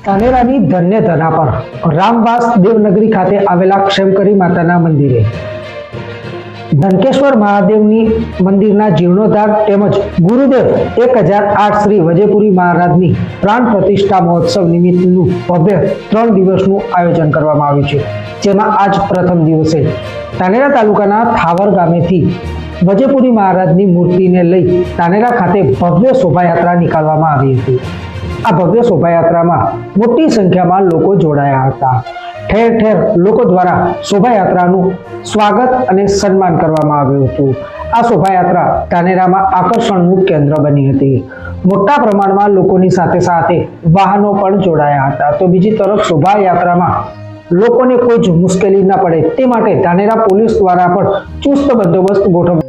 ધાનેરાની ધન્ય ધરા પર રામવાસ દેવનગરી ખાતે આવેલા ક્ષેમકરી માતાના મંદિરે ધનકેશ્વર મહાદેવની મંદિરના જીર્ણોદ્ધાર તેમજ ગુરુદેવ 1008 શ્રી વજેપુરી મહારાજની પ્રાણ પ્રતિષ્ઠા મહોત્સવ નિમિત્તનું ભવ્ય 3 દિવસનું આયોજન કરવામાં આવ્યું છે, જેમાં આજ પ્રથમ દિવસે ધાનેરા તાલુકાના થાવર ગામેથી વજેપુરી મહારાજની મૂર્તિને લઈ ધાનેરા ખાતે ભવ્ય શોભાયાત્રા નીકાળવામાં આવી હતી। આ ભવ્ય શોભાયાત્રામાં મોટી સંખ્યામાં લોકો જોડાયા હતા। ઠેર ઠેર લોકો દ્વારા શોભાયાત્રાનું સ્વાગત અને સન્માન કરવામાં આવ્યું હતું। આ શોભાયાત્રા ધાનેરામાં આકર્ષણનું કેન્દ્ર બની હતી। મોટા પ્રમાણમાં લોકોની સાથે સાથે વાહનો પણ જોડાયા હતા। તો બીજી તરફ શોભાયાત્રામાં લોકોને કોઈ જ મુશ્કેલી ન પડે તે માટે ધાનેરા પોલીસ દ્વારા પણ ચુસ્ત બંદોબસ્ત ગોઠવવામાં